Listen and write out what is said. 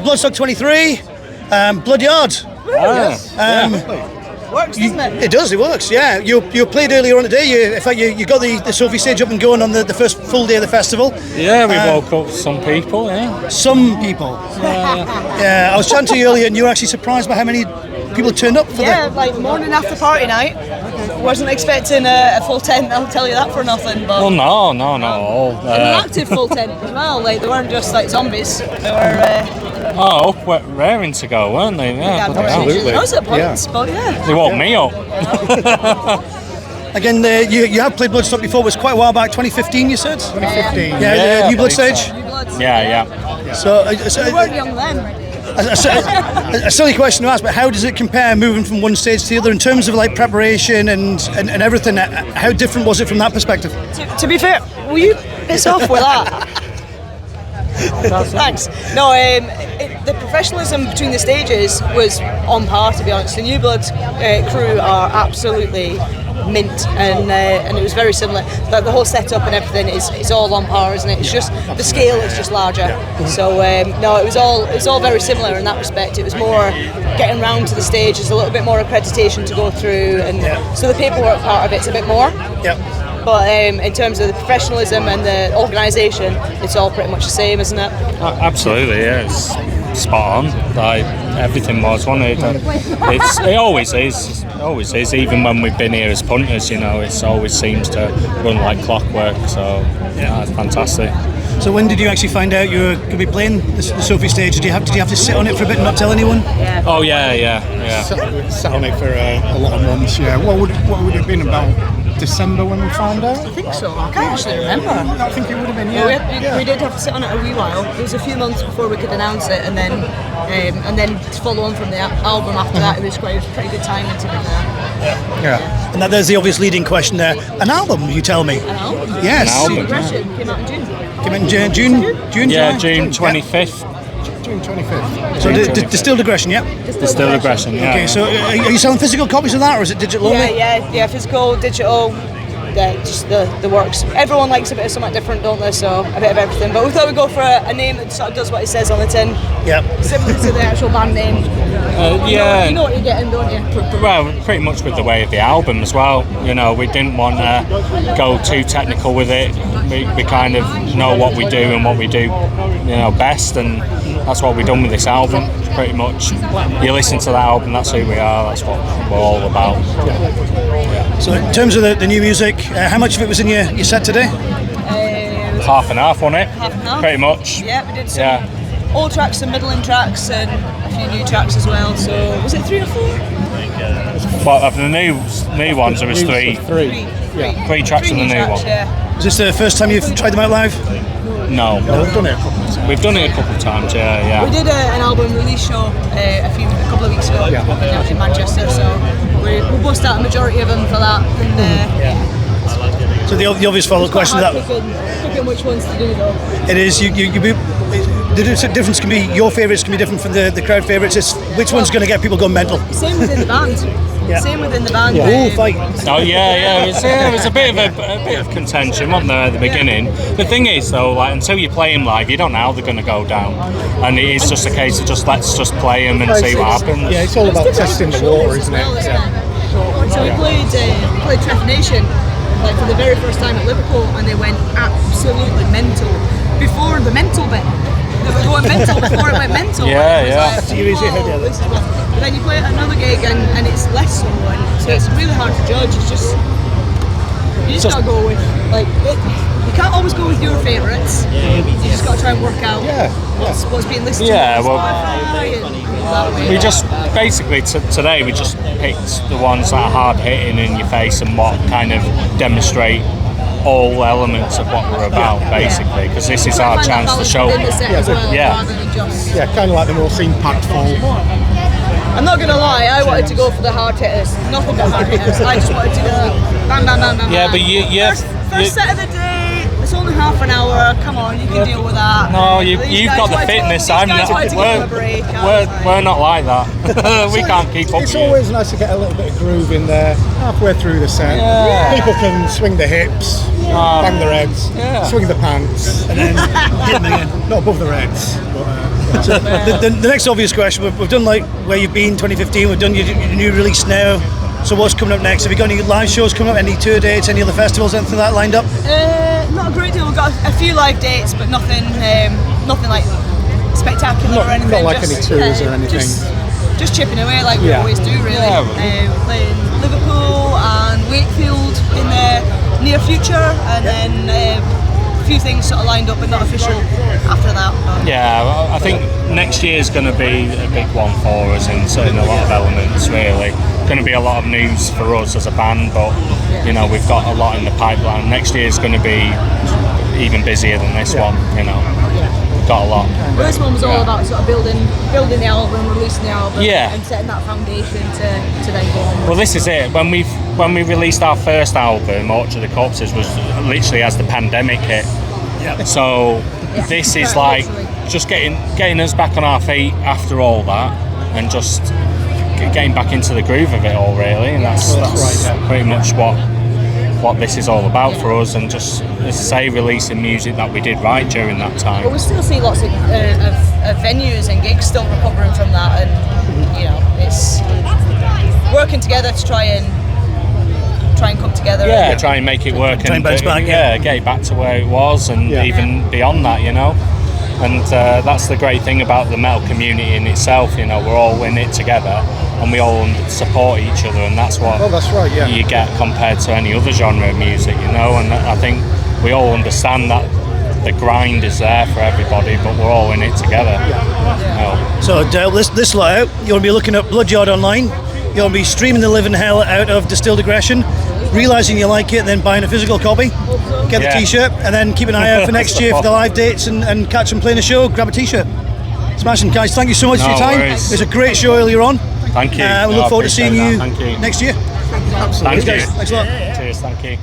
Bloodstock 23, Bloodyard. Works, doesn't it? It does, it works, yeah. You played earlier on today. In fact, you got the Sophie stage up and going on the first full day of the festival. Yeah, we woke up some people, yeah. Some people. Yeah, I was chatting to you earlier and you were actually surprised by how many people turned up for like morning after party night. Wasn't expecting a full tent, I'll tell you that for nothing. But Well, no, not all. an active full tent as well, like they weren't just like zombies. They were raring to go, weren't they? Yeah, absolutely. Those at points, but yeah. They woke me up. Again, you have played Bloodstock before, it was quite a while back, 2015 you said? 2015. Yeah, the New Blood stage? New Bloods. Yeah. So, We weren't young then. a silly question to ask, but how does it compare moving from one stage to the other in terms of like preparation and everything? How different was it from that perspective? To be fair, will you piss off with that? Thanks. No, the professionalism between the stages was on par, to be honest. The New Blood crew are absolutely mint, and it was very similar. Like the whole setup and everything is all on par, isn't it? It's just the scale is just larger. So no, it was all very similar in that respect. It was more getting round to the stage. There's a little bit more accreditation to go through, and so the paperwork part of it's a bit more. Yeah. But in terms of the professionalism and the organisation, it's all pretty much the same, isn't it? Absolutely, yeah. It's spot on. Like everything was, wasn't it? It always is. It always is. Even when we've been here as punters, you know, it always seems to run like clockwork. So yeah, it's fantastic. So when did you actually find out you were going to be playing the Sophie stage? Did you have to sit on it for a bit and not tell anyone? Yeah. Oh yeah. Sat on it for a lot of months. Yeah. What would it have been about? December when we found out? I think so. I can't actually remember. I think it would have been. Yeah. We did have to sit on it a wee while. It was a few months before we could announce it, and then to follow on from the album after that, it was pretty good timing to be there. Yeah. And there's the obvious leading question there. An album, you tell me? An album? Yes. An album. Progression came out in June. Came out in June? Yeah, July? June 25th. June 25th. So Distilled Aggression, yeah? Distilled Aggression, yeah. Okay, so are you selling physical copies of that or is it digital only? Yeah, physical, digital. Just the works. Everyone likes a bit of something different, don't they? So a bit of everything. But we thought we'd go for a name that sort of does what it says on the tin. Yeah. Similar to the actual band name. Yeah. You know what you're getting, don't you? Well, pretty much with the way of the album as well. You know, we didn't want to go too technical with it. We kind of know what we do and what we do, you know, best, and that's what we've done with this album. Pretty much, you listen to that album, that's who we are. That's what we're all about. So in terms of the new music, how much of it was in your set today? Half and half, wasn't it? Half and half. Pretty much. Yeah, we did some old tracks, some middling tracks, and a few new tracks as well. So was it 3 or 4? But of the new ones, there was three. Three tracks in the new one. Yeah. Is this the first time you've tried them out live? No. We've done it a couple of times. We've done it a couple of times, yeah. We did an album release show a couple of weeks ago in Manchester, so we bust out a majority of them for that. And, So the obvious follow-up question to that, picking which ones to do though. it is the difference can be your favourites can be different from the crowd favourites. It's which one's going to get people going mental. Same within the band. Same within the band. Oh, fight! Oh yeah. It was a bit of contention, wasn't there, at the beginning? The thing is, though, like until you play them live, you don't know how they're going to go down, and it is just a case of let's just play them and see what happens. Yeah, it's all about testing the water, isn't it? So we played Tref Nation like for the very first time at Liverpool, and they went absolutely mental before the mental bit. They were going mental before it went mental. Yeah. But then you play at another gig and it's less so, and so it's really hard to judge. It's just you just gotta go with you can't always go with your favourites. You just gotta try and work out what's being listened to. We just basically today we just picked the ones that are hard hitting in your face and what kind of demonstrate all elements of what we're about, basically, because this is our chance to show. Yeah, kind of like the most impactful. I'm not gonna lie, I wanted to go for the hard hitters. Nothing but hard hitters. I just wanted to go bam, bam, bam, bam. Yeah, bam. but first set of the day. It's only half an hour. Come on, you can deal with that. No, you've got the fitness. I'm not. We're not like that. We can't keep up. It's always nice to get a little bit of groove in there halfway through the set. Yeah. People can swing the hips, bang their heads, swing the pants, And then hit them again. not above their heads. But, The next obvious question, we've done like where you've been 2015, we've done your new release now. So what's coming up next? Have you got any live shows coming up, any tour dates, any other festivals, anything like that lined up? Not a great deal. We've got a few live dates, but nothing like spectacular or anything. Not like any tours or anything. Just chipping away like we always do, really. Playing Liverpool and Wakefield in the near future, and then a few things sort of lined up but not official after that. Yeah, I think next year's going to be a big one for us in a lot of elements, really. Going to be a lot of news for us as a band, but you know, we've got a lot in the pipeline. Next year's going to be even busier than this one, you know. We've got a lot. This one was all about sort of building the album, releasing the album, and setting that foundation to then go on. Well, this is it. When we released our first album, Orchard of the Corpses, was literally as the pandemic hit. So this is like just getting us back on our feet after all that, and just getting back into the groove of it all, really. And that's pretty much what this is all about for us, and just, as I say, releasing music that we did write during that time. But we still see lots of venues and gigs still recovering from that, and you know, it's working together to try and come together. Yeah, try and make it work, try and bounce back. Get it back to where it was, and even beyond that, you know. And that's the great thing about the metal community in itself. You know, we're all in it together, and we all support each other, and that's what you get compared to any other genre of music. You know, and I think we all understand that the grind is there for everybody, but we're all in it together. You know. So Dale, this lot out, you'll be looking at Bloodyard online. You'll be streaming the living hell out of Distilled Aggression, realising you like it, then buying a physical copy, get the t-shirt, and then keep an eye out for next year for the live dates and catch them playing a show, grab a t-shirt. Smashing, guys, thank you so much for your time. Worries. It was a great show earlier on. Thank you. We look forward to seeing you next year. Thank you. Thanks a lot. Cheers, thank you.